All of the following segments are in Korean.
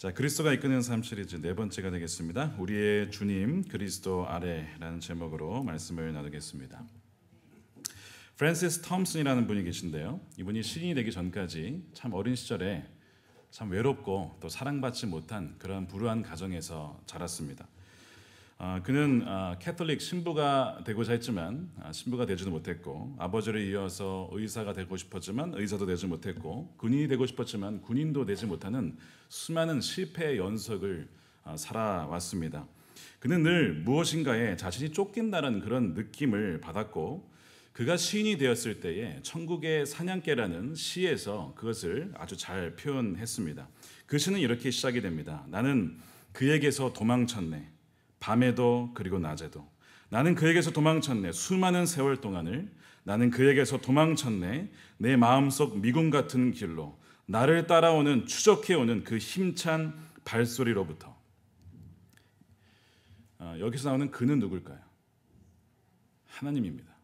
자, 그리스도가 이끄는 삶 시리즈 네 번째가 되겠습니다. 우리의 주님 그리스도 아래라는 제목으로 말씀을 나누겠습니다. 프랜시스 톰슨이라는 분이 계신데요. 이분이 시인이 되기 전까지 참 어린 시절에 참 외롭고 또 사랑받지 못한 그런 불우한 가정에서 자랐습니다. 그는 캐톨릭 신부가 되고자 했지만 신부가 되지도 못했고, 아버지를 이어서 의사가 되고 싶었지만 의사도 되지 못했고, 군인이 되고 싶었지만 군인도 되지 못하는 수많은 실패의 연속을 살아왔습니다. 그는 늘 무엇인가에 자신이 쫓긴다는 그런 느낌을 받았고, 그가 시인이 되었을 때에 천국의 사냥개라는 시에서 그것을 아주 잘 표현했습니다. 그 시는 이렇게 시작이 됩니다. 나는 그에게서 도망쳤네. 밤에도 그리고 낮에도 나는 그에게서 도망쳤네. 수많은 세월 동안을 나는 그에게서 도망쳤네. 내 마음속 미궁 같은 길로 나를 따라오는 추적해오는 그 힘찬 발소리로부터. 여기서 나오는 그는 누굴까요? 하나님입니다.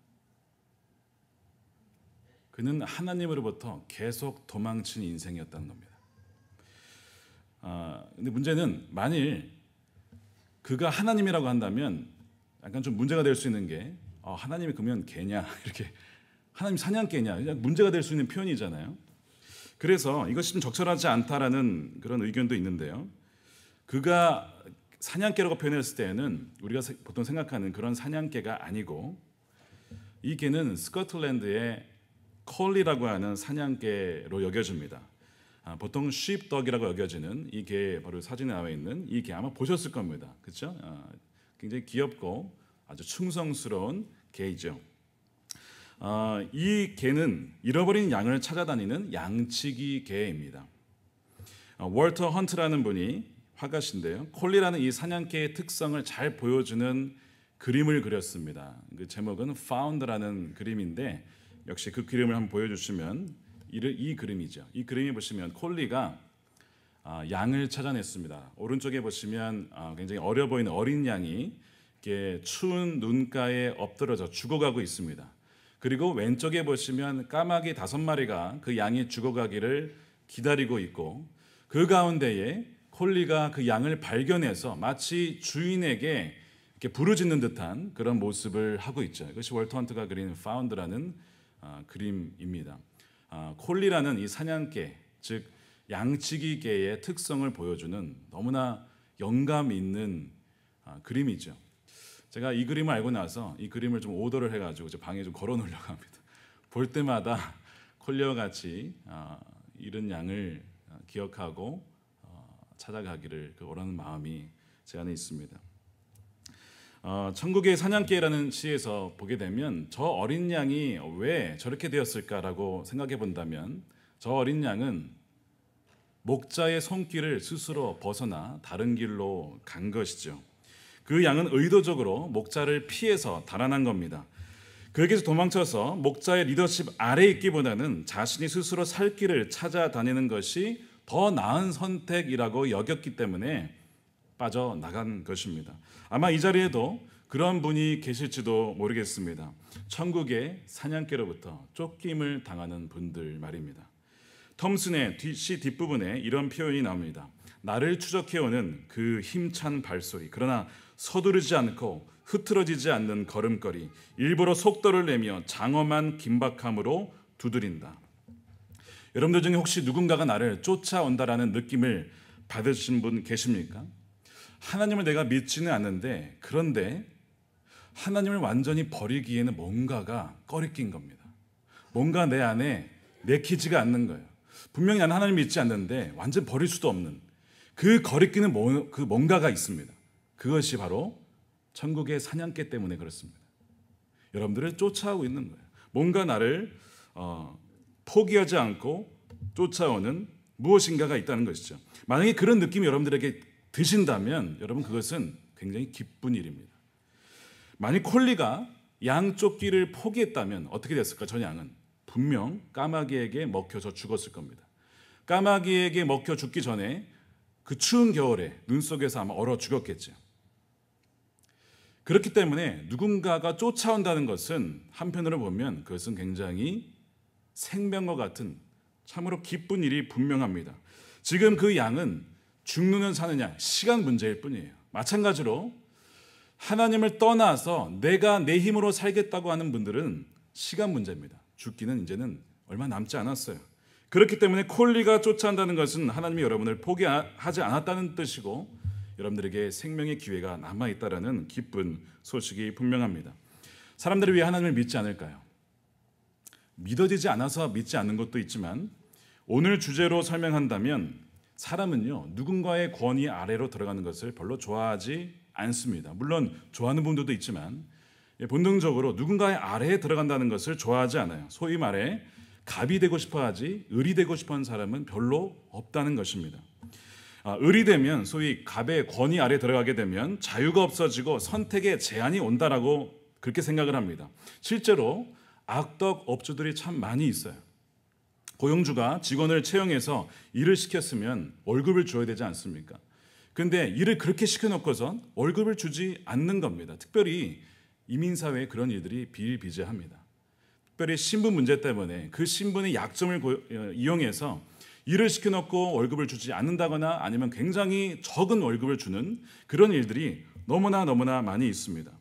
그는 하나님으로부터 계속 도망친 인생이었다는 겁니다. 근데 문제는 만일 그가 하나님이라고 한다면 약간 좀 문제가 될 수 있는 게 하나님이 그러면 개냐 이렇게 하나님 사냥개냐 문제가 될 수 있는 표현이잖아요. 그래서 이것이 좀 적절하지 않다라는 그런 의견도 있는데요. 그가 사냥개라고 표현했을 때는 우리가 보통 생각하는 그런 사냥개가 아니고, 이 개는 스코틀랜드의 콜리라고 하는 사냥개로 여겨집니다. 보통 sheepdog이라고 여겨지는 이 개, 바로 사진에 나와 있는 이 개 아마 보셨을 겁니다. 그렇죠? 굉장히 귀엽고 아주 충성스러운 개이죠. 이 개는 잃어버린 양을 찾아다니는 양치기 개입니다. 월터 헌트라는 분이 화가신데요. 콜리라는 이 사냥개의 특성을 잘 보여주는 그림을 그렸습니다. 그 제목은 Found라는 그림인데, 역시 그 그림을 한번 보여주시면 이 그림이죠. 이 그림에 보시면 콜리가 양을 찾아냈습니다. 오른쪽에 보시면 굉장히 어려 보이는 어린 양이 이렇게 추운 눈가에 엎드러져 죽어가고 있습니다. 그리고 왼쪽에 보시면 까마귀 5마리가 그 양이 죽어가기를 기다리고 있고, 그 가운데에 콜리가 그 양을 발견해서 마치 주인에게 이렇게 부르짖는 듯한 그런 모습을 하고 있죠. 이것이 월터 헌트가 그린 파운드라는 그림입니다. 콜리라는 이 사냥개, 즉 양치기개의 특성을 보여주는 너무나 영감 있는 그림이죠. 제가 이 그림을 알고 나서 이 그림을 좀 오더를 해가지고 제 방에 좀 걸어놓으려고 합니다. 볼 때마다 콜리와 같이 이런 양을 기억하고 찾아가기를 원하는 마음이 제 안에 있습니다. 천국의 사냥개라는 시에서 보게 되면 저 어린 양이 왜 저렇게 되었을까라고 생각해 본다면, 저 어린 양은 목자의 손길을 스스로 벗어나 다른 길로 간 것이죠. 그 양은 의도적으로 목자를 피해서 달아난 겁니다. 그에게서 도망쳐서 목자의 리더십 아래 있기보다는 자신이 스스로 살 길을 찾아다니는 것이 더 나은 선택이라고 여겼기 때문에 빠져나간 것입니다. 아마 이 자리에도 그런 분이 계실지도 모르겠습니다. 천국의 사냥개로부터 쫓김을 당하는 분들 말입니다. 톰슨의 시 뒷부분에 이런 표현이 나옵니다. 나를 추적해오는 그 힘찬 발소리, 그러나 서두르지 않고 흐트러지지 않는 걸음걸이, 일부러 속도를 내며 장엄한 긴박함으로 두드린다. 여러분들 중에 혹시 누군가가 나를 쫓아온다라는 느낌을 받으신 분 계십니까? 하나님을 내가 믿지는 않는데, 그런데 하나님을 완전히 버리기에는 뭔가가 꺼리낀 겁니다. 뭔가 내 안에 내키지가 않는 거예요. 분명히 나는 하나님 믿지 않는데 완전 버릴 수도 없는 그 거리끼는 그 뭔가가 있습니다. 그것이 바로 천국의 사냥개 때문에 그렇습니다. 여러분들을 쫓아오고 있는 거예요. 뭔가 나를 포기하지 않고 쫓아오는 무엇인가가 있다는 것이죠. 만약에 그런 느낌이 여러분들에게 드신다면 여러분, 그것은 굉장히 기쁜 일입니다. 만약 콜리가 양 쫓기를 포기했다면 어떻게 됐을까? 저 양은 분명 까마귀에게 먹혀서 죽었을 겁니다. 까마귀에게 먹혀 죽기 전에 그 추운 겨울에 눈 속에서 아마 얼어 죽었겠죠. 그렇기 때문에 누군가가 쫓아온다는 것은 한편으로 보면 그것은 굉장히 생명과 같은 참으로 기쁜 일이 분명합니다. 지금 그 양은 죽느냐 사느냐 시간 문제일 뿐이에요. 마찬가지로 하나님을 떠나서 내가 내 힘으로 살겠다고 하는 분들은 시간 문제입니다. 죽기는 이제는 얼마 남지 않았어요. 그렇기 때문에 콜리가 쫓아온다는 것은 하나님이 여러분을 포기하지 않았다는 뜻이고 여러분들에게 생명의 기회가 남아있다는 기쁜 소식이 분명합니다. 사람들이 왜 하나님을 믿지 않을까요? 믿어지지 않아서 믿지 않는 것도 있지만 오늘 주제로 설명한다면 사람은요 누군가의 권위 아래로 들어가는 것을 별로 좋아하지 않습니다. 물론 좋아하는 분들도 있지만 본능적으로 누군가의 아래에 들어간다는 것을 좋아하지 않아요. 소위 말해 갑이 되고 싶어하지 을이 되고 싶어하는 사람은 별로 없다는 것입니다. 을이 되면 소위 갑의 권위 아래에 들어가게 되면 자유가 없어지고 선택의 제한이 온다라고 그렇게 생각을 합니다. 실제로 악덕 업주들이 참 많이 있어요. 고용주가 직원을 채용해서 일을 시켰으면 월급을 줘야 되지 않습니까? 근데 일을 그렇게 시켜놓고선 월급을 주지 않는 겁니다. 특별히 이민사회에 그런 일들이 비일비재합니다. 특별히 신분 문제 때문에 그 신분의 약점을 이용해서 일을 시켜놓고 월급을 주지 않는다거나 아니면 굉장히 적은 월급을 주는 그런 일들이 너무나 많이 있습니다.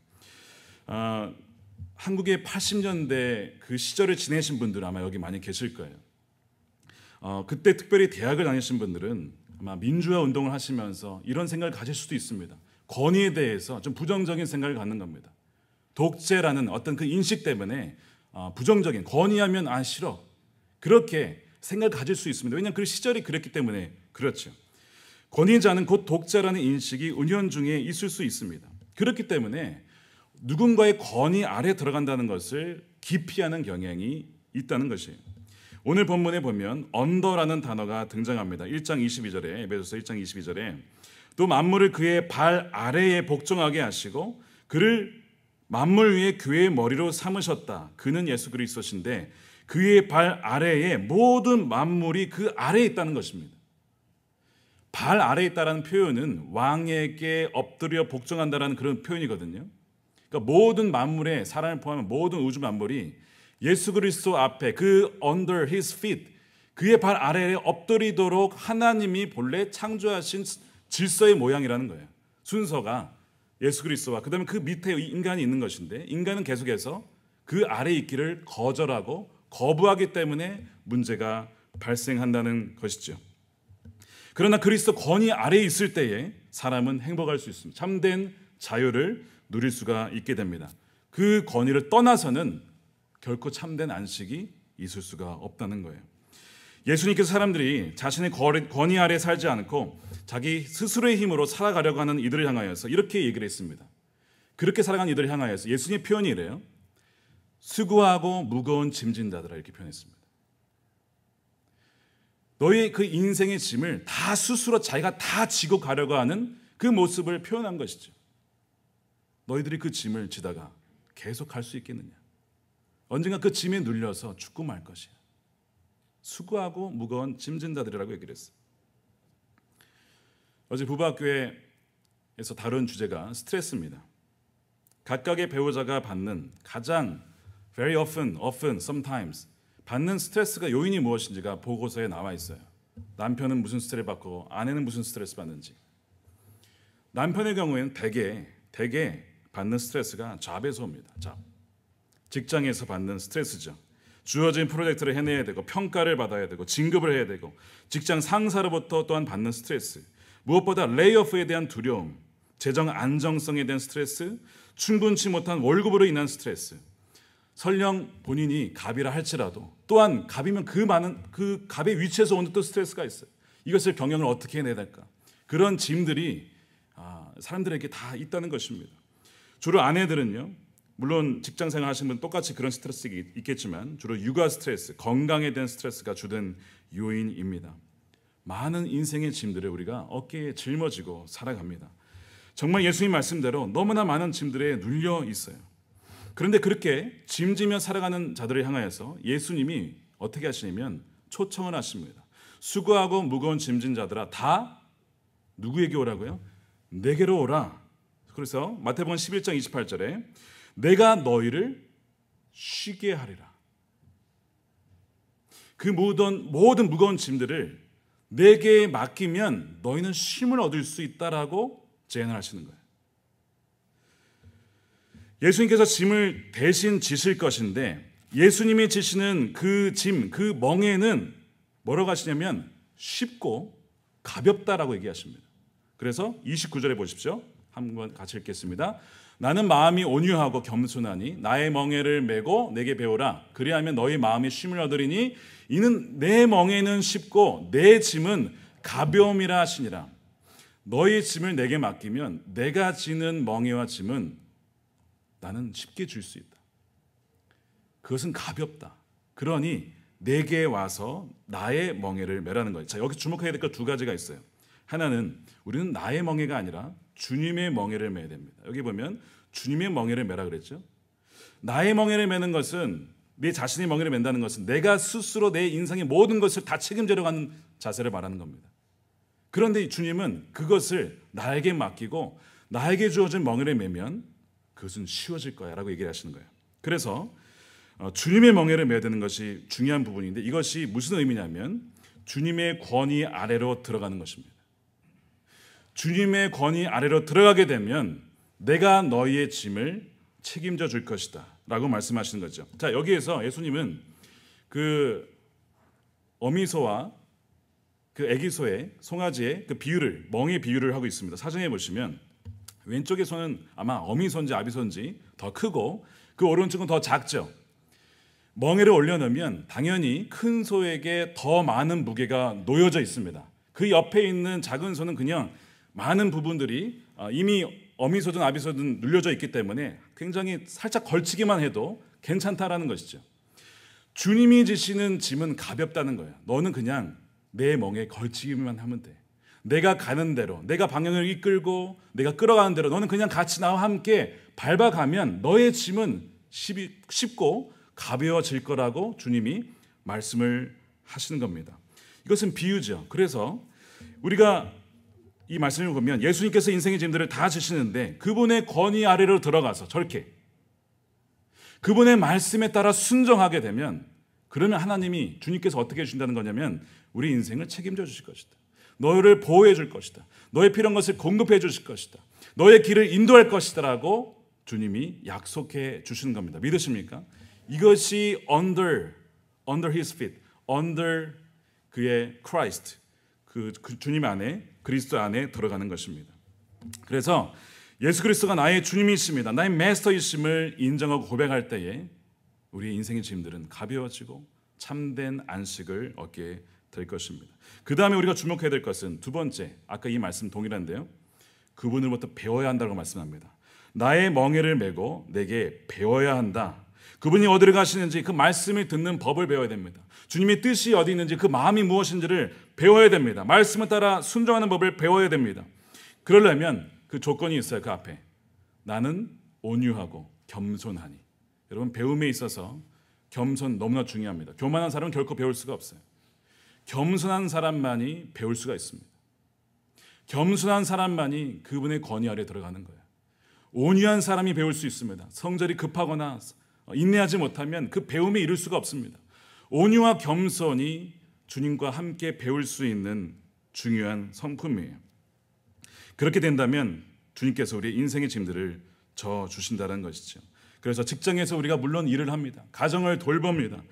한국의 80년대 그 시절을 지내신 분들은 아마 여기 많이 계실 거예요. 그때 특별히 대학을 다니신 분들은 아마 민주화 운동을 하시면서 이런 생각을 가질 수도 있습니다. 권위에 대해서 좀 부정적인 생각을 갖는 겁니다. 독재라는 어떤 그 인식 때문에 부정적인 권위하면 싫어 그렇게 생각을 가질 수 있습니다. 왜냐하면 그 시절이 그랬기 때문에 그렇죠. 권위자는 곧 독재라는 인식이 은연중에 있을 수 있습니다. 그렇기 때문에 누군가의 권위 아래 들어간다는 것을 기피하는 경향이 있다는 것이에요. 오늘 본문에 보면 언더라는 단어가 등장합니다. 1장 22절에 에베소서 1장 22절에 또 만물을 그의 발 아래에 복종하게 하시고 그를 만물 위에 교회의 머리로 삼으셨다. 그는 예수 그리스도신데 그의 발 아래에 모든 만물이 그 아래에 있다는 것입니다. 발 아래에 있다는 표현은 왕에게 엎드려 복종한다는 그런 표현이거든요. 그러니까 모든 만물에 사람을 포함한 모든 우주 만물이 예수 그리스도 앞에 그 under his feet 그의 발 아래에 엎드리도록 하나님이 본래 창조하신 질서의 모양이라는 거예요. 순서가 예수 그리스도와 그다음에 그 밑에 인간이 있는 것인데 인간은 계속해서 그 아래에 있기를 거절하고 거부하기 때문에 문제가 발생한다는 것이죠. 그러나 그리스도 권위 아래에 있을 때에 사람은 행복할 수 있습니다. 참된 자유를 누릴 수가 있게 됩니다. 그 권위를 떠나서는 결코 참된 안식이 있을 수가 없다는 거예요. 예수님께서 사람들이 자신의 권위 아래 살지 않고 자기 스스로의 힘으로 살아가려고 하는 이들을 향하여서 이렇게 얘기를 했습니다. 그렇게 살아가는 이들을 향하여서 예수님의 표현이 이래요. 수고하고 무거운 짐진 자들아 이렇게 표현했습니다. 너의 그 인생의 짐을 다 스스로 자기가 다 지고 가려고 하는 그 모습을 표현한 것이죠. 너희들이 그 짐을 지다가 계속 갈 수 있겠느냐? 언젠가 그 짐에 눌려서 죽고 말 것이야. 수고하고 무거운 짐진 자들이라고 얘기를 했어요. 어제 부부학교에서 다룬 주제가 스트레스입니다. 각각의 배우자가 받는 가장 very often, sometimes 받는 스트레스가 요인이 무엇인지가 보고서에 나와 있어요. 남편은 무슨 스트레스 받고 아내는 무슨 스트레스 받는지. 남편의 경우에는 대개 받는 스트레스가 잡에서 옵니다. 잡. 직장에서 받는 스트레스죠. 주어진 프로젝트를 해내야 되고 평가를 받아야 되고 진급을 해야 되고 직장 상사로부터 또한 받는 스트레스. 무엇보다 레이오프에 대한 두려움, 재정 안정성에 대한 스트레스, 충분치 못한 월급으로 인한 스트레스. 설령 본인이 갑이라 할지라도 또한 갑이면 그 갑의 위치에서 오는 또 스트레스가 있어요. 이것을 경영을 어떻게 해내야 될까? 그런 짐들이 사람들에게 다 있다는 것입니다. 주로 아내들은요. 물론 직장생활 하시는 분 똑같이 그런 스트레스가 있겠지만 주로 육아 스트레스, 건강에 대한 스트레스가 주된 요인입니다. 많은 인생의 짐들을 우리가 어깨에 짊어지고 살아갑니다. 정말 예수님 말씀대로 너무나 많은 짐들에 눌려 있어요. 그런데 그렇게 짐지며 살아가는 자들을 향하여서 예수님이 어떻게 하시냐면 초청을 하십니다. 수고하고 무거운 짐진 자들아 다 누구에게 오라고요? 내게로 오라. 그래서 마태복음 11장 28절에 내가 너희를 쉬게 하리라. 그 모든 무거운 짐들을 내게 맡기면 너희는 쉼을 얻을 수 있다라고 제안을 하시는 거예요. 예수님께서 짐을 대신 지실 것인데 예수님이 지시는 그 짐, 그 멍에는 뭐라고 하시냐면 쉽고 가볍다라고 얘기하십니다. 그래서 29절에 보십시오. 한번 같이 읽겠습니다. 나는 마음이 온유하고 겸손하니 나의 멍에를 메고 내게 배우라. 그리하면 너희 마음이 쉼을 얻으리니 이는 내 멍에는 쉽고 내 짐은 가벼움이라 하시니라. 너희 짐을 내게 맡기면 내가 지는 멍에와 짐은 나는 쉽게 줄 수 있다. 그것은 가볍다. 그러니 내게 와서 나의 멍에를 메라는 거예요. 자, 여기 주목해야 될 것 두 가지가 있어요. 하나는 우리는 나의 멍에가 아니라 주님의 멍에를 메야 됩니다. 여기 보면 주님의 멍에를 메라 그랬죠. 나의 멍에를 메는 것은, 내 자신의 멍에를 맨다는 것은 내가 스스로 내 인생의 모든 것을 다 책임지려고 하는 자세를 말하는 겁니다. 그런데 주님은 그것을 나에게 맡기고 나에게 주어진 멍에를 메면 그것은 쉬워질 거야 라고 얘기를 하시는 거예요. 그래서 주님의 멍에를 메야 되는 것이 중요한 부분인데, 이것이 무슨 의미냐면 주님의 권위 아래로 들어가는 것입니다. 주님의 권위 아래로 들어가게 되면 내가 너희의 짐을 책임져 줄 것이다 라고 말씀하시는 거죠. 자, 여기에서 예수님은 그 어미소와 그 애기소의 송아지의 그 비유를, 멍의 비유를 하고 있습니다. 사전에 보시면 왼쪽의 소는 아마 어미소인지 아비소인지 더 크고 그 오른쪽은 더 작죠. 멍에를 올려놓으면 당연히 큰 소에게 더 많은 무게가 놓여져 있습니다. 그 옆에 있는 작은 소는 그냥 많은 부분들이 이미 어미소든 아비소든 눌려져 있기 때문에 굉장히 살짝 걸치기만 해도 괜찮다라는 것이죠. 주님이 지시는 짐은 가볍다는 거예요. 너는 그냥 내 멍에 걸치기만 하면 돼. 내가 가는 대로, 내가 방향을 이끌고 내가 끌어가는 대로 너는 그냥 같이 나와 함께 밟아가면 너의 짐은 쉽고 가벼워질 거라고 주님이 말씀을 하시는 겁니다. 이것은 비유죠. 그래서 우리가 이 말씀을 보면 예수님께서 인생의 짐들을 다 지시는데 그분의 권위 아래로 들어가서 저렇게 그분의 말씀에 따라 순종하게 되면, 그러면 하나님이, 주님께서 어떻게 해주신다는 거냐면 우리 인생을 책임져 주실 것이다. 너를 보호해 줄 것이다. 너의 필요한 것을 공급해 주실 것이다. 너의 길을 인도할 것이다 라고 주님이 약속해 주시는 겁니다. 믿으십니까? 이것이 under his feet, under 그의 Christ, 그 주님 안에, 그리스도 안에 들어가는 것입니다. 그래서 예수 그리스도가 나의 주님이십니다, 나의 마스터이심을 인정하고 고백할 때에 우리의 인생의 짐들은 가벼워지고 참된 안식을 얻게 될 것입니다. 그 다음에 우리가 주목해야 될 것은 두 번째, 아까 이 말씀 동일한데요, 그분으로부터 배워야 한다고 말씀합니다. 나의 멍에를 메고 내게 배워야 한다. 그분이 어디를 가시는지 그 말씀을 듣는 법을 배워야 됩니다. 주님의 뜻이 어디 있는지 그 마음이 무엇인지를 배워야 됩니다. 말씀을 따라 순종하는 법을 배워야 됩니다. 그러려면 그 조건이 있어요. 그 앞에 나는 온유하고 겸손하니. 여러분, 배움에 있어서 겸손 너무나 중요합니다. 교만한 사람은 결코 배울 수가 없어요. 겸손한 사람만이 배울 수가 있습니다. 겸손한 사람만이 그분의 권위 아래 들어가는 거예요. 온유한 사람이 배울 수 있습니다. 성질이 급하거나 인내하지 못하면 그 배움에 이를 수가 없습니다. 온유와 겸손이 주님과 함께 배울 수 있는 중요한 성품이에요. 그렇게 된다면 주님께서 우리 인생의 짐들을 져 주신다는 것이죠. 그래서 직장에서 우리가 물론 일을 합니다. 가정을 돌봅니다.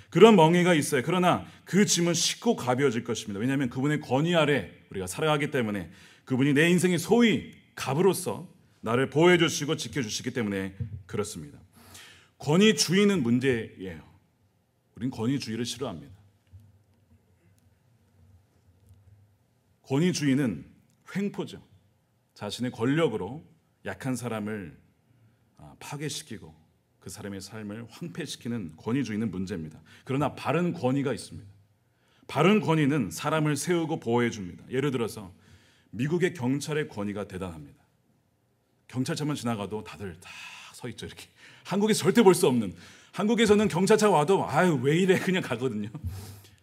그런 멍에가 있어요. 그러나 그 짐은 쉽고 가벼워질 것입니다. 왜냐하면 그분의 권위 아래 우리가 살아가기 때문에, 그분이 내 인생의 소위 갑으로서 나를 보호해 주시고 지켜주시기 때문에 그렇습니다. 권위주의는 문제예요. 우린 권위주의를 싫어합니다. 권위주의는 횡포죠. 자신의 권력으로 약한 사람을 파괴시키고 그 사람의 삶을 황폐시키는 권위주의는 문제입니다. 그러나 바른 권위가 있습니다. 바른 권위는 사람을 세우고 보호해 줍니다. 예를 들어서 미국의 경찰의 권위가 대단합니다. 경찰차만 지나가도 다들 다 서 있죠. 이렇게. 한국에서 절대 볼 수 없는, 한국에서는 경찰차 와도 아유 왜 이래 그냥 가거든요.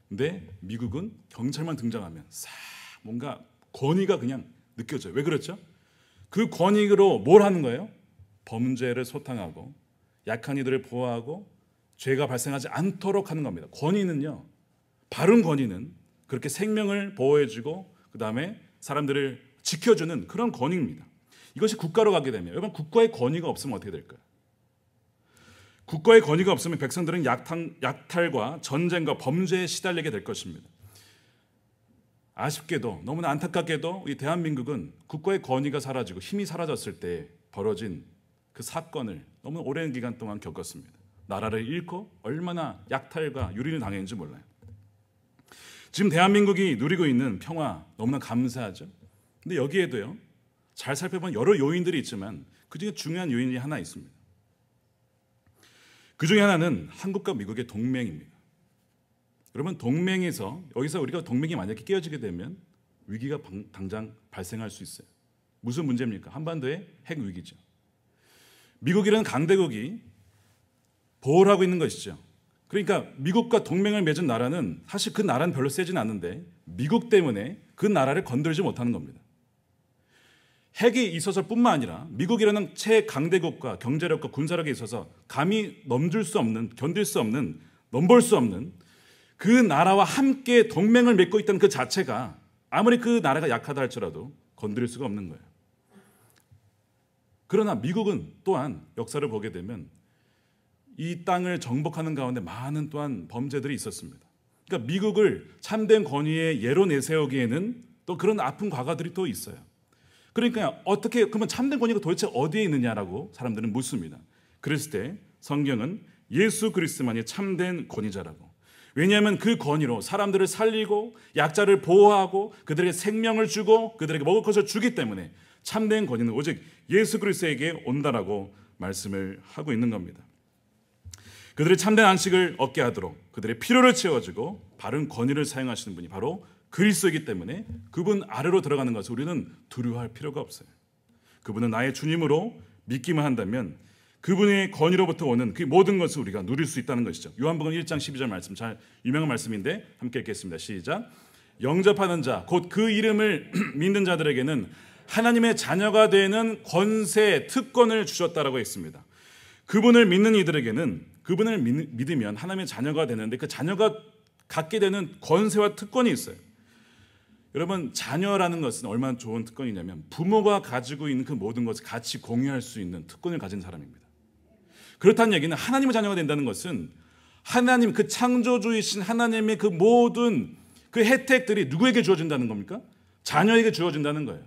근데 미국은 경찰만 등장하면 싹 뭔가 권위가 그냥 느껴져요. 왜 그렇죠? 그 권위로 뭘 하는 거예요? 범죄를 소탕하고 약한 이들을 보호하고 죄가 발생하지 않도록 하는 겁니다. 권위는요, 바른 권위는 그렇게 생명을 보호해주고 그 다음에 사람들을 지켜주는 그런 권위입니다. 이것이 국가로 가게 되면 여러분 국가의 권위가 없으면 어떻게 될까요? 국가의 권위가 없으면 백성들은 약탈과 전쟁과 범죄에 시달리게 될 것입니다. 아쉽게도 너무나 안타깝게도 이 대한민국은 국가의 권위가 사라지고 힘이 사라졌을 때 벌어진 그 사건을 너무 오랜 기간 동안 겪었습니다. 나라를 잃고 얼마나 약탈과 유린을 당했는지 몰라요. 지금 대한민국이 누리고 있는 평화 너무나 감사하죠. 근데 여기에도요, 잘 살펴보면 여러 요인들이 있지만 그중에 중요한 요인이 하나 있습니다. 그 중에 하나는 한국과 미국의 동맹입니다. 여러분 동맹에서 여기서 우리가 동맹이 만약에 깨어지게 되면 위기가 당장 발생할 수 있어요. 무슨 문제입니까? 한반도의 핵 위기죠. 미국이라는 강대국이 보호를 하고 있는 것이죠. 그러니까 미국과 동맹을 맺은 나라는 사실 그 나라는 별로 세진 않는데 미국 때문에 그 나라를 건들지 못하는 겁니다. 핵이 있어서 뿐만 아니라 미국이라는 최강대국과 경제력과 군사력에 있어서 감히 넘볼 수 없는 그 나라와 함께 동맹을 맺고 있다는 그 자체가 아무리 그 나라가 약하다 할지라도 건드릴 수가 없는 거예요. 그러나 미국은 또한 역사를 보게 되면 이 땅을 정복하는 가운데 많은 또한 범죄들이 있었습니다. 그러니까 미국을 참된 권위의 예로 내세우기에는 또 그런 아픈 과거들이 또 있어요. 그러니까 어떻게 그러면 참된 권위가 도대체 어디에 있느냐라고 사람들은 묻습니다. 그랬을 때 성경은 예수 그리스도만이 참된 권위자라고. 왜냐하면 그 권위로 사람들을 살리고 약자를 보호하고 그들에게 생명을 주고 그들에게 먹을 것을 주기 때문에 참된 권위는 오직 예수 그리스도에게 온다라고 말씀을 하고 있는 겁니다. 그들의 참된 안식을 얻게 하도록 그들의 필요를 채워주고 바른 권위를 사용하시는 분이 바로 그리스도이기 때문에 그분 아래로 들어가는 것을 우리는 두려워할 필요가 없어요. 그분은 나의 주님으로 믿기만 한다면 그분의 권위로부터 오는 그 모든 것을 우리가 누릴 수 있다는 것이죠. 요한복음 1장 12절 말씀, 잘 유명한 말씀인데 함께 읽겠습니다. 시작. 영접하는 자, 곧 그 이름을 믿는 자들에게는 하나님의 자녀가 되는 권세, 특권을 주셨다라고 했습니다. 그분을 믿는 이들에게는 그분을 믿으면 하나님의 자녀가 되는데 그 자녀가 갖게 되는 권세와 특권이 있어요. 여러분 자녀라는 것은 얼마나 좋은 특권이냐면 부모가 가지고 있는 그 모든 것을 같이 공유할 수 있는 특권을 가진 사람입니다. 그렇다는 얘기는 하나님의 자녀가 된다는 것은 하나님 그 창조주이신 하나님의 그 모든 그 혜택들이 누구에게 주어진다는 겁니까? 자녀에게 주어진다는 거예요.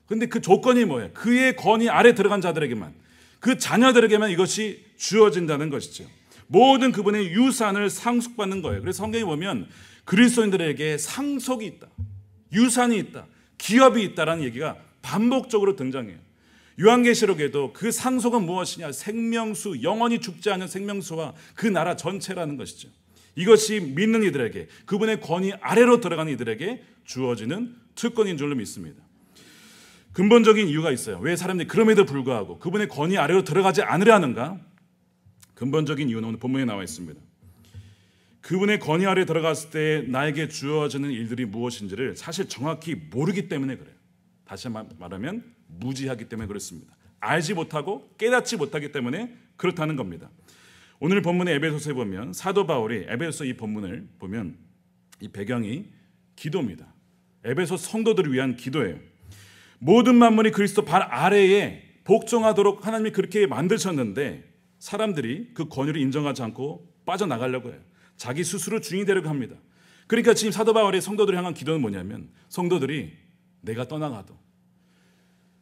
그런데 그 조건이 뭐예요? 그의 권위 아래 들어간 자들에게만, 그 자녀들에게만 이것이 주어진다는 것이죠. 모든 그분의 유산을 상속받는 거예요. 그래서 성경에 보면 그리스도인들에게 상속이 있다, 유산이 있다, 기업이 있다라는 얘기가 반복적으로 등장해요. 요한계시록에도 그 상속은 무엇이냐? 생명수, 영원히 죽지 않는 생명수와 그 나라 전체라는 것이죠. 이것이 믿는 이들에게, 그분의 권위 아래로 들어가는 이들에게 주어지는 특권인 줄로 믿습니다. 근본적인 이유가 있어요. 왜 사람들이 그럼에도 불구하고 그분의 권위 아래로 들어가지 않으려 하는가? 근본적인 이유는 오늘 본문에 나와 있습니다. 그분의 권위 아래 들어갔을 때 나에게 주어지는 일들이 무엇인지를 사실 정확히 모르기 때문에 그래요. 다시 말하면 무지하기 때문에 그렇습니다. 알지 못하고 깨닫지 못하기 때문에 그렇다는 겁니다. 오늘 본문의 에베소서에 보면 사도 바울이 에베소 이 본문을 보면 이 배경이 기도입니다. 에베소 성도들을 위한 기도예요. 모든 만물이 그리스도 발 아래에 복종하도록 하나님이 그렇게 만드셨는데 사람들이 그 권위를 인정하지 않고 빠져나가려고 해요. 자기 스스로 주인이 되려고 합니다. 그러니까 지금 사도 바울의 성도들을 향한 기도는 뭐냐면 성도들이 내가 떠나가도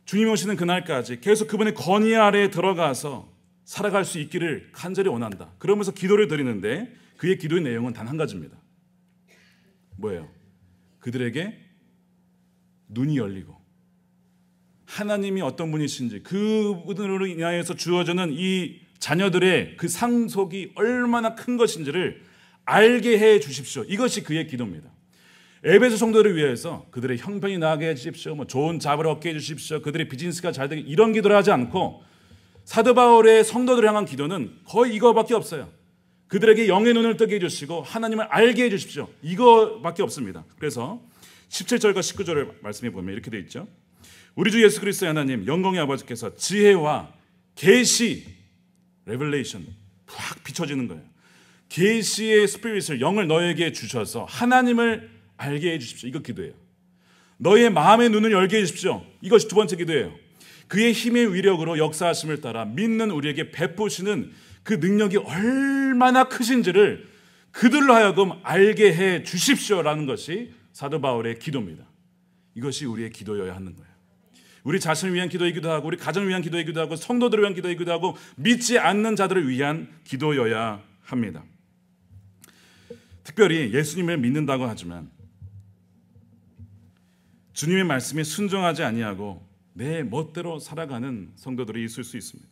주님 오시는 그날까지 계속 그분의 권위 아래에 들어가서 살아갈 수 있기를 간절히 원한다. 그러면서 기도를 드리는데 그의 기도의 내용은 단 한 가지입니다. 뭐예요? 그들에게 눈이 열리고 하나님이 어떤 분이신지 그분으로 인하여서 주어지는 이 자녀들의 그 상속이 얼마나 큰 것인지를 알게 해 주십시오. 이것이 그의 기도입니다. 에베소 성도를 위해서 그들의 형편이 나게 해 주십시오. 좋은 잡을 얻게 해 주십시오. 그들의 비즈니스가 잘 되게 이런 기도를 하지 않고 사도 바울의 성도들을 향한 기도는 거의 이거밖에 없어요. 그들에게 영의 눈을 뜨게 해주시고 하나님을 알게 해주십시오. 이거밖에 없습니다. 그래서 17절과 19절을 말씀해 보면 이렇게 되어 있죠. 우리 주 예수 그리스도의 하나님 영광의 아버지께서 지혜와 계시 레벨레이션 확 비춰지는 거예요. 계시의 스피릿을 영을 너에게 주셔서 하나님을 알게 해주십시오. 이거 기도예요. 너의 마음의 눈을 열게 해주십시오. 이것이 두 번째 기도예요. 그의 힘의 위력으로 역사하심을 따라 믿는 우리에게 베푸시는 그 능력이 얼마나 크신지를 그들로 하여금 알게 해 주십시오라는 것이 사도 바울의 기도입니다. 이것이 우리의 기도여야 하는 거예요. 우리 자신을 위한 기도이기도 하고 우리 가정을 위한 기도이기도 하고 성도들을 위한 기도이기도 하고 믿지 않는 자들을 위한 기도여야 합니다. 특별히 예수님을 믿는다고 하지만 주님의 말씀에 순종하지 아니하고 내 멋대로 살아가는 성도들이 있을 수 있습니다.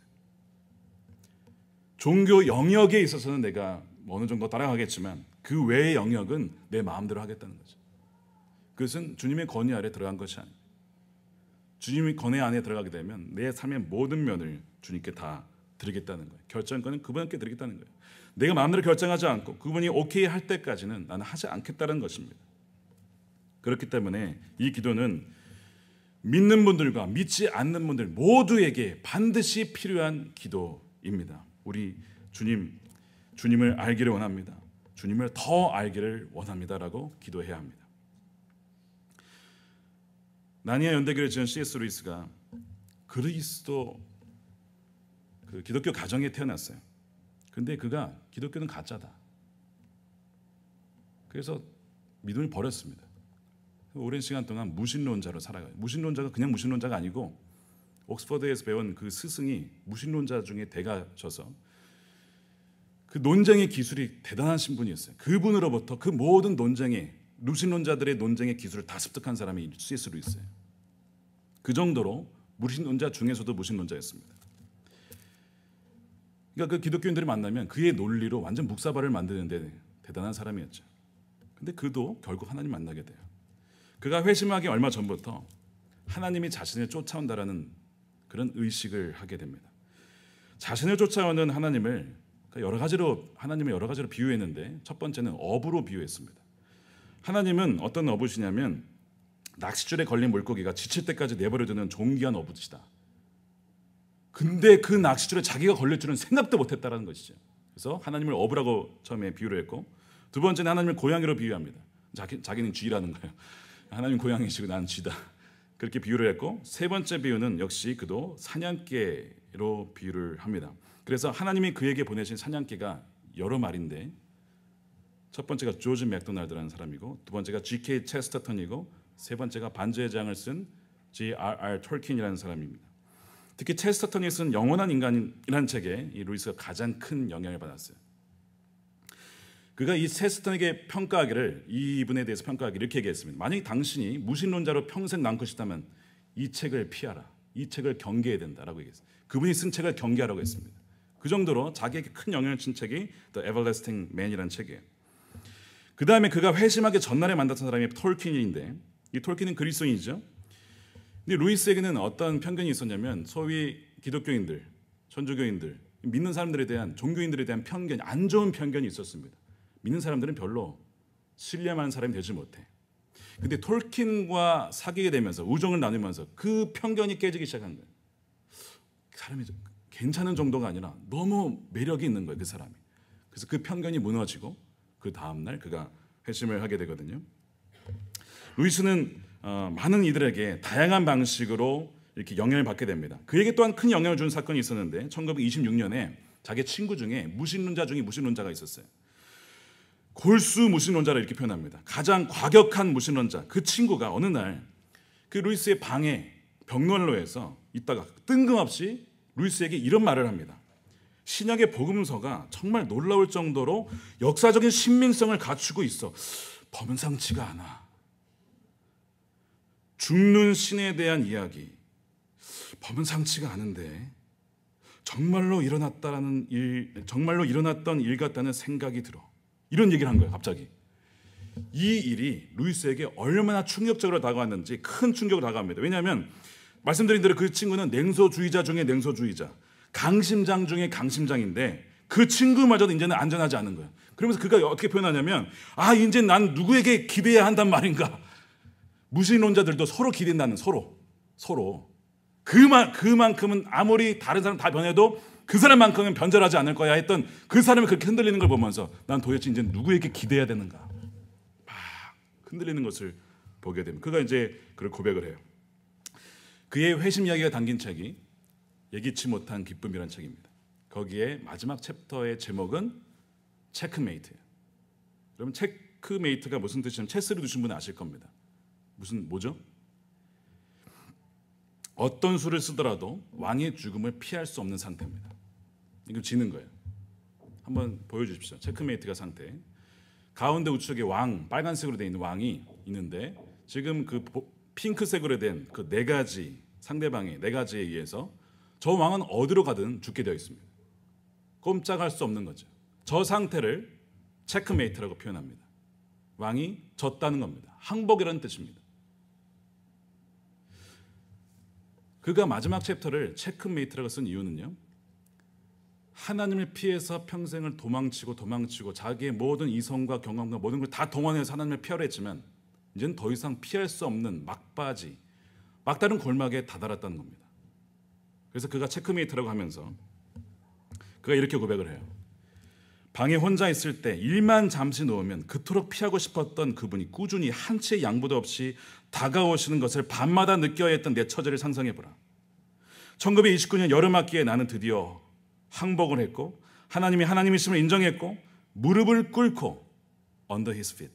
종교 영역에 있어서는 내가 어느 정도 따라가겠지만 그 외의 영역은 내 마음대로 하겠다는 거죠. 그것은 주님의 권위 아래 들어간 것이 아닙니다. 주님의 권위 안에 들어가게 되면 내 삶의 모든 면을 주님께 다 드리겠다는 거예요. 결정권은 그분께 드리겠다는 거예요. 내가 마음대로 결정하지 않고 그분이 오케이 할 때까지는 나는 하지 않겠다는 것입니다. 그렇기 때문에 이 기도는 믿는 분들과 믿지 않는 분들 모두에게 반드시 필요한 기도입니다. 우리 주님을 알기를 원합니다. 주님을 더 알기를 원합니다라고 기도해야 합니다. 나니아 연대교를 지은 C.S. 루이스가 그리스도 기독교 가정에 태어났어요. 근데 그가 기독교는 가짜다. 그래서 믿음을 버렸습니다. 오랜 시간 동안 무신론자로 살아가요. 무신론자가 그냥 무신론자가 아니고 옥스퍼드에서 배운 그 스승이 무신론자 중에 대가셔서 그 논쟁의 기술이 대단하신 분이었어요. 그분으로부터 그 모든 논쟁의 무신론자들의 논쟁의 기술을 다 습득한 사람이 C.S. 루이스예요. 그 정도로 무신론자 중에서도 무신론자였습니다. 그러니까 그 기독교인들이 만나면 그의 논리로 완전 묵사발을 만드는데 대단한 사람이었죠. 근데 그도 결국 하나님 만나게 돼요. 그가 회심하기 얼마 전부터 하나님이 자신을 쫓아온다라는 그런 의식을 하게 됩니다. 자신을 쫓아오는 하나님을 여러 가지로 비유했는데 첫 번째는 어부로 비유했습니다. 하나님은 어떤 어부시냐면 낚싯줄에 걸린 물고기가 지칠 때까지 내버려두는 존귀한 어부시다. 근데 그 낚싯줄에 자기가 걸릴 줄은 생각도 못했다라는 것이죠. 그래서 하나님을 어부라고 처음에 비유를 했고 두 번째는 하나님을 고양이로 비유합니다. 자기는 쥐라는 거예요. 하나님 고양이시고 나는 쥐다. 그렇게 비유를 했고 세 번째 비유는 역시 그도 사냥개로 비유를 합니다. 그래서 하나님이 그에게 보내신 사냥개가 여러 마리인데 첫 번째가 조지 맥도날드라는 사람이고 두 번째가 G.K. 체스터턴이고 세 번째가 반지의 제왕을 쓴 J.R.R. 톨킨이라는 사람입니다. 특히 체스터턴이 쓴 영원한 인간이라는 책에 이 루이스가 가장 큰 영향을 받았어요. 그가 이 체스터턴에게 이분에 대해서 평가하기를 이렇게 얘기했습니다. 만약에 당신이 무신론자로 평생 남고 싶다면 이 책을 피하라. 이 책을 경계해야 된다라고 얘기했어요. 그분이 쓴 책을 경계하라고 했습니다. 그 정도로 자기에게 큰 영향을 준 책이 The Everlasting Man이라는 책이에요. 그 다음에 그가 회심하기 전날에 만났던 사람이 톨킨인데 이 톨킨은 그리스도인이죠. 근데 루이스에게는 어떤 편견이 있었냐면 소위 기독교인들, 천주교인들, 믿는 사람들에 대한 종교인들에 대한 편견, 안 좋은 편견이 있었습니다. 믿는 사람들은 별로 신뢰만 사람이 되지 못해. 근데 톨킨과 사귀게 되면서 우정을 나누면서 그 편견이 깨지기 시작한 거예요. 사람이 괜찮은 정도가 아니라 너무 매력이 있는 거예요, 그 사람이. 그래서 그 편견이 무너지고 그 다음날 그가 회심을 하게 되거든요. 루이스는 많은 이들에게 다양한 방식으로 이렇게 영향을 받게 됩니다. 그에게 또한 큰 영향을 준 사건이 있었는데 1926년에 자기 친구 중에 무신론자 중에 무신론자가 있었어요. 골수 무신론자를 이렇게 표현합니다. 가장 과격한 무신론자. 그 친구가 어느 날 그 루이스의 방에 벽난로에서 있다가 뜬금없이 루이스에게 이런 말을 합니다. 신약의 복음서가 정말 놀라울 정도로 역사적인 신빙성을 갖추고 있어. 범상치가 않아. 죽는 신에 대한 이야기. 범상치가 않은데 정말로 일어났던 일 같다는 생각이 들어. 이런 얘기를 한 거예요. 갑자기 이 일이 루이스에게 얼마나 충격적으로 다가왔는지 큰 충격으로 다가갑니다. 왜냐하면 말씀드린 대로 그 친구는 냉소주의자 중에 냉소주의자, 강심장 중에 강심장인데 그 친구마저도 이제는 안전하지 않은 거예요. 그러면서 그가 어떻게 표현하냐면 이제 난 누구에게 기대해야 한단 말인가. 무신론자들도 서로 기댄다는 서로 그만큼은 아무리 다른 사람 다 변해도 그 사람만큼은 변절하지 않을 거야 했던 그 사람이 그렇게 흔들리는 걸 보면서 난 도대체 이제 누구에게 기대해야 되는가. 흔들리는 것을 보게 됩니다. 그가 이제 그를 고백을 해요. 그의 회심 이야기가 담긴 책이 예기치 못한 기쁨이라는 책입니다. 거기에 마지막 챕터의 제목은 체크메이트예요. 여러분 체크메이트가 무슨 뜻이냐면 체스를 두신 분은 아실 겁니다. 뭐죠? 어떤 수를 쓰더라도 왕의 죽음을 피할 수 없는 상태입니다. 이거 지는 거예요. 한번 보여주십시오. 체크메이트가 상태. 가운데 우측에 왕, 빨간색으로 되어 있는 왕이 있는데 지금 그 핑크색으로 된 그 네 가지 상대방의 네 가지에 의해서 저 왕은 어디로 가든 죽게 되어 있습니다. 꼼짝할 수 없는 거죠. 저 상태를 체크메이트라고 표현합니다. 왕이 졌다는 겁니다. 항복이라는 뜻입니다. 그가 마지막 챕터를 체크메이트라고 쓴 이유는요. 하나님을 피해서 평생을 도망치고 자기의 모든 이성과 경험과 모든 걸 다 동원해서 하나님을 피하려 했지만 이제는 더 이상 피할 수 없는 막바지, 막다른 골막에 다다랐다는 겁니다. 그래서 그가 체크메이트라고 하면서 그가 이렇게 고백을 해요. 방에 혼자 있을 때 일만 잠시 놓으면 그토록 피하고 싶었던 그분이 꾸준히 한 채의 양보도 없이 다가오시는 것을 밤마다 느껴야 했던 내 처지를 상상해보라. 1929년 여름학기에 나는 드디어 항복을 했고 하나님이 하나님이심을 인정했고 무릎을 꿇고 under his feet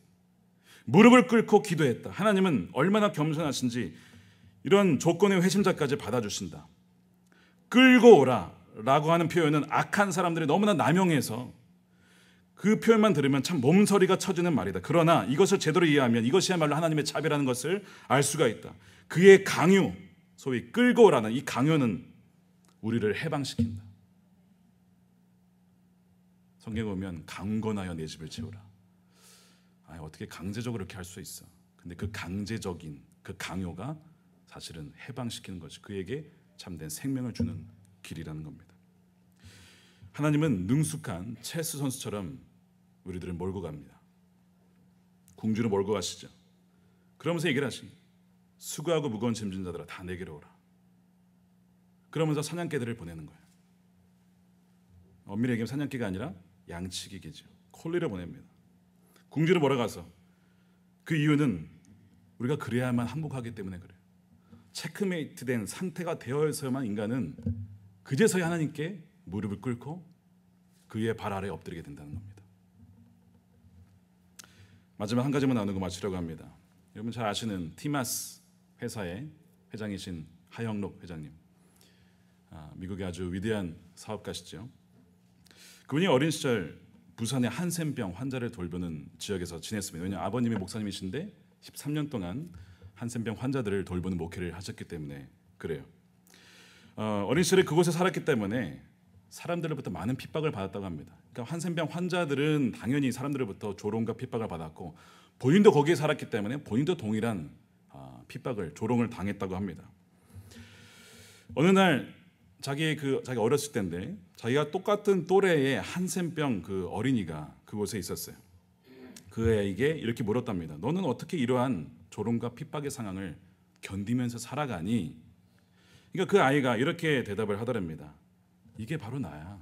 무릎을 꿇고 기도했다. 하나님은 얼마나 겸손하신지 이런 조건의 회심자까지 받아주신다. 끌고 오라 라고 하는 표현은 악한 사람들이 너무나 남용해서 그 표현만 들으면 참 몸서리가 쳐지는 말이다. 그러나 이것을 제대로 이해하면 이것이야말로 하나님의 자비라는 것을 알 수가 있다. 그의 강요, 소위 끌고 오라는 이 강요는 우리를 해방시킨다. 성경에 보면 강건하여 내 집을 채우라. 어떻게 강제적으로 그렇게 할 수 있어. 근데 그 강제적인 그 강요가 사실은 해방시키는 것이 그에게 참된 생명을 주는 길이라는 겁니다. 하나님은 능숙한 체스 선수처럼 우리들을 몰고 갑니다. 궁주로 몰고 가시죠. 그러면서 얘기를 하십니다. 수고하고 무거운 짐진 자들아 다 내게로 오라. 그러면서 사냥개들을 보내는 거예요. 엄밀히 얘기하면 사냥개가 아니라 양치기개죠. 콜리를 보냅니다. 궁주로 몰아가서 그 이유는 우리가 그래야만 항복하기 때문에 그래요. 체크메이트된 상태가 되어서만 인간은 그제서야 하나님께 무릎을 꿇고 그의 발 아래에 엎드리게 된다는 겁니다. 마지막 한 가지만 나누고 마치려고 합니다. 여러분 잘 아시는 티마스 회사의 회장이신 하영록 회장님, 미국의 아주 위대한 사업가시죠. 그분이 어린 시절 부산의 한센병 환자를 돌보는 지역에서 지냈습니다. 왜냐하면 아버님이 목사님이신데 13년 동안 한센병 환자들을 돌보는 목회를 하셨기 때문에 그래요. 어린 시절에 그곳에 살았기 때문에 사람들로부터 많은 핍박을 받았다고 합니다. 그러니까 한센병 환자들은 당연히 사람들로부터 조롱과 핍박을 받았고 본인도 거기에 살았기 때문에 본인도 동일한 핍박을 조롱을 당했다고 합니다. 어느 날 자기 어렸을 때인데 자기가 똑같은 또래의 한센병 그 어린이가 그곳에 있었어요. 그 애에게 이렇게 물었답니다. 너는 어떻게 이러한 조롱과 핍박의 상황을 견디면서 살아가니? 그러니까 그 아이가 이렇게 대답을 하더랍니다. 이게 바로 나야.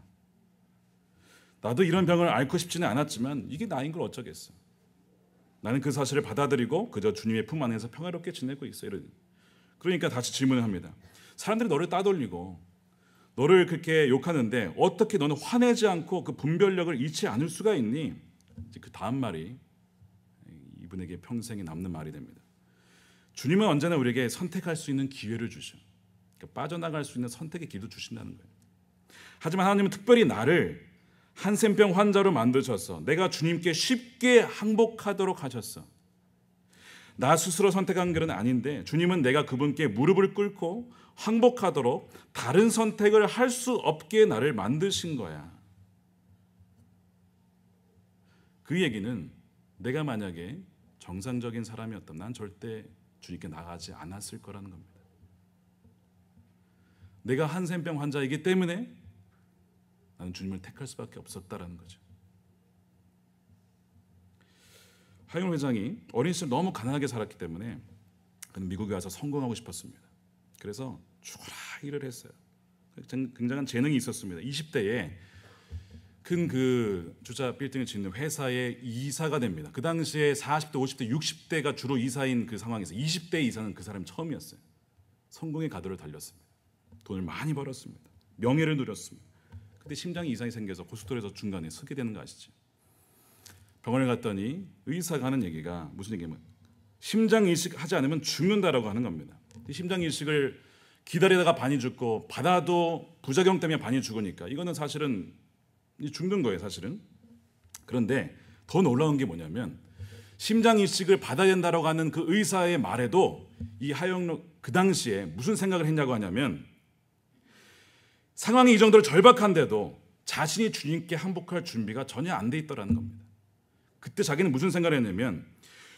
나도 이런 병을 앓고 싶지는 않았지만 이게 나인 걸 어쩌겠어. 나는 그 사실을 받아들이고 그저 주님의 품 안에서 평화롭게 지내고 있어. 그러니까 다시 질문을 합니다. 사람들이 너를 따돌리고 너를 그렇게 욕하는데 어떻게 너는 화내지 않고 그 분별력을 잃지 않을 수가 있니? 그 다음 말이 이분에게 평생에 남는 말이 됩니다. 주님은 언제나 우리에게 선택할 수 있는 기회를 주셔. 그러니까 빠져나갈 수 있는 선택의 길도 주신다는 거예요. 하지만 하나님은 특별히 나를 한센병 환자로 만드셔서 내가 주님께 쉽게 항복하도록 하셨어. 나 스스로 선택한 길은 아닌데 주님은 내가 그분께 무릎을 꿇고 항복하도록 다른 선택을 할 수 없게 나를 만드신 거야. 그 얘기는 내가 만약에 정상적인 사람이었다면 난 절대 주님께 나가지 않았을 거라는 겁니다. 내가 한센병 환자이기 때문에 나는 주님을 택할 수밖에 없었다라는 거죠. 하영록 회장이 어린 시절 너무 가난하게 살았기 때문에 그는 미국에 와서 성공하고 싶었습니다. 그래서 죽어라 일을 했어요. 굉장한 재능이 있었습니다. 20대에 큰 그 주차 빌딩을 짓는 회사의 이사가 됩니다. 그 당시에 40대, 50대, 60대가 주로 이사인 그 상황에서 20대 이사는 그 사람이 처음이었어요. 성공의 가도를 달렸습니다. 돈을 많이 벌었습니다. 명예를 누렸습니다. 근데 심장에 이상이 생겨서 고속도로에서 중간에 서게 되는 거 아시죠? 병원에 갔더니 의사가 하는 얘기가 무슨 얘기냐면 심장 이식 하지 않으면 죽는다라고 하는 겁니다. 심장 이식을 기다리다가 반이 죽고 받아도 부작용 때문에 반이 죽으니까 이거는 사실은 죽는 거예요, 사실은. 그런데 더 놀라운 게 뭐냐면 심장 이식을 받아야 된다라고 하는 그 의사의 말에도 이 하영록 그 당시에 무슨 생각을 했냐고 하냐면 상황이 이 정도로 절박한데도 자신이 주님께 항복할 준비가 전혀 안 돼 있더라는 겁니다. 그때 자기는 무슨 생각을 했냐면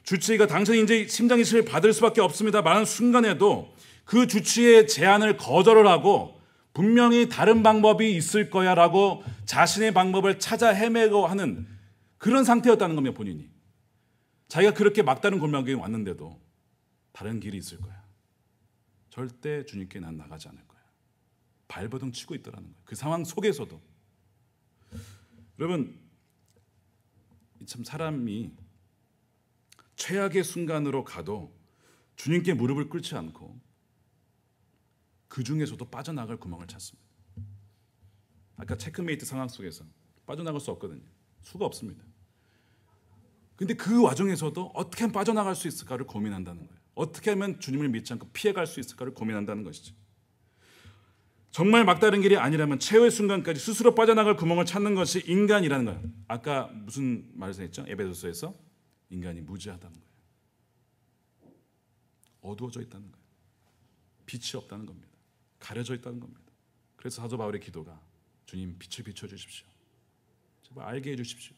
주치의가 당신이 이제 심장 이식을 받을 수밖에 없습니다 말하는 순간에도 그 주치의의 제안을 거절을 하고 분명히 다른 방법이 있을 거야 라고 자신의 방법을 찾아 헤매고 하는 그런 상태였다는 겁니다. 본인이 자기가 그렇게 막다른 골목에 왔는데도 다른 길이 있을 거야. 절대 주님께 난 나가지 않을 거야. 발버둥 치고 있더라는 거예요. 그 상황 속에서도. 여러분 참 사람이 최악의 순간으로 가도 주님께 무릎을 꿇지 않고 그 중에서도 빠져나갈 구멍을 찾습니다. 아까 체크메이트 상황 속에서 빠져나갈 수 없거든요. 수가 없습니다. 근데 그 와중에서도 어떻게 하면 빠져나갈 수 있을까를 고민한다는 거예요. 어떻게 하면 주님을 믿지 않고 피해갈 수 있을까를 고민한다는 것이죠. 정말 막다른 길이 아니라면 최후의 순간까지 스스로 빠져나갈 구멍을 찾는 것이 인간이라는 거예요. 아까 무슨 말을 했죠? 에베소서에서 인간이 무지하다는 거예요. 어두워져 있다는 거예요. 빛이 없다는 겁니다. 가려져 있다는 겁니다. 그래서 사도 바울의 기도가 주님 빛을 비춰주십시오. 제발 알게 해주십시오.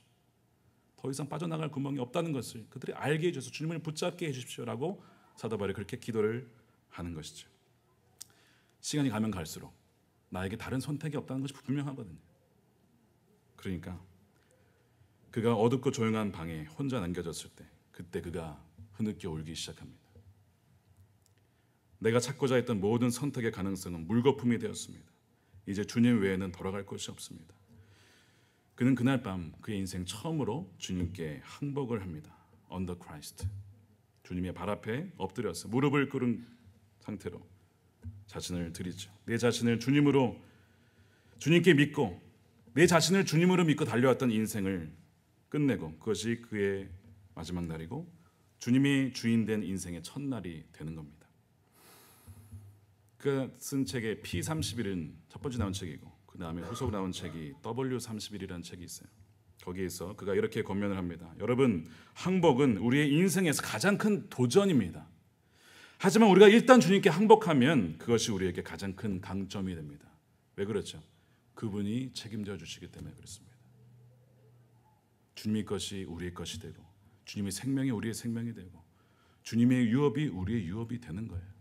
더 이상 빠져나갈 구멍이 없다는 것을 그들이 알게 해줘서 주님을 붙잡게 해주십시오라고 사도 바울이 그렇게 기도를 하는 것이죠. 시간이 가면 갈수록 나에게 다른 선택이 없다는 것이 분명하거든요. 그러니까 그가 어둡고 조용한 방에 혼자 남겨졌을 때 그때 그가 흐느껴 울기 시작합니다. 내가 찾고자 했던 모든 선택의 가능성은 물거품이 되었습니다. 이제 주님 외에는 돌아갈 곳이 없습니다. 그는 그날 밤 그의 인생 처음으로 주님께 항복을 합니다. Under Christ. 주님의 발 앞에 엎드려서 무릎을 꿇은 상태로 자신을 드리죠. 내 자신을 주님께 믿고 내 자신을 주님으로 믿고 달려왔던 인생을 끝내고 그것이 그의 마지막 날이고 주님이 주인된 인생의 첫날이 되는 겁니다. 그가 쓴 책의 P31은 첫 번째 나온 책이고 그 다음에 후속 나온 책이 W31이라는 책이 있어요. 거기에서 그가 이렇게 권면을 합니다. 여러분, 항복은 우리의 인생에서 가장 큰 도전입니다. 하지만 우리가 일단 주님께 항복하면 그것이 우리에게 가장 큰 강점이 됩니다. 왜 그렇죠? 그분이 책임져 주시기 때문에 그렇습니다. 주님의 것이 우리의 것이 되고 주님의 생명이 우리의 생명이 되고 주님의 유업이 우리의 유업이 되는 거예요.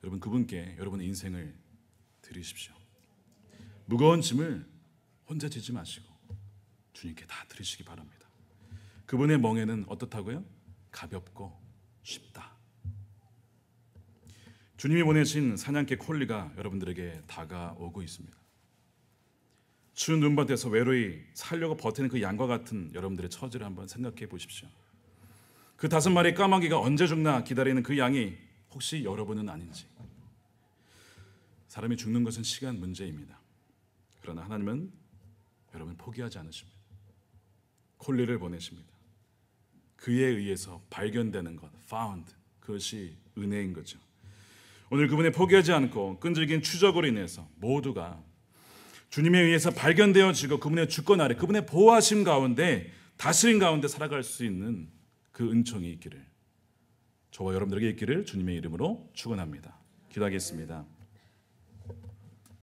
여러분, 그분께 여러분의 인생을 드리십시오. 무거운 짐을 혼자 지지 마시고 주님께 다 드리시기 바랍니다. 그분의 멍에는 어떻다고요? 가볍고 쉽다. 주님이 보내신 사냥개 콜리가 여러분들에게 다가오고 있습니다. 추운 눈밭에서 외로이 살려고 버티는 그 양과 같은 여러분들의 처지를 한번 생각해 보십시오. 그 5마리 까마귀가 언제 죽나 기다리는 그 양이 혹시 여러분은 아닌지. 사람이 죽는 것은 시간 문제입니다. 그러나 하나님은 여러분 포기하지 않으십니다. 콜리를 보내십니다. 그에 의해서 발견되는 것, found, 그것이 은혜인 거죠. 오늘 그분의 포기하지 않고 끈질긴 추적으로 인해서 모두가 주님에 의해서 발견되어지고 그분의 주권 아래, 그분의 보호하심 가운데, 다스림 가운데 살아갈 수 있는 그 은총이 있기를, 저와 여러분들에게 있기를 주님의 이름으로 축원합니다. 기도하겠습니다.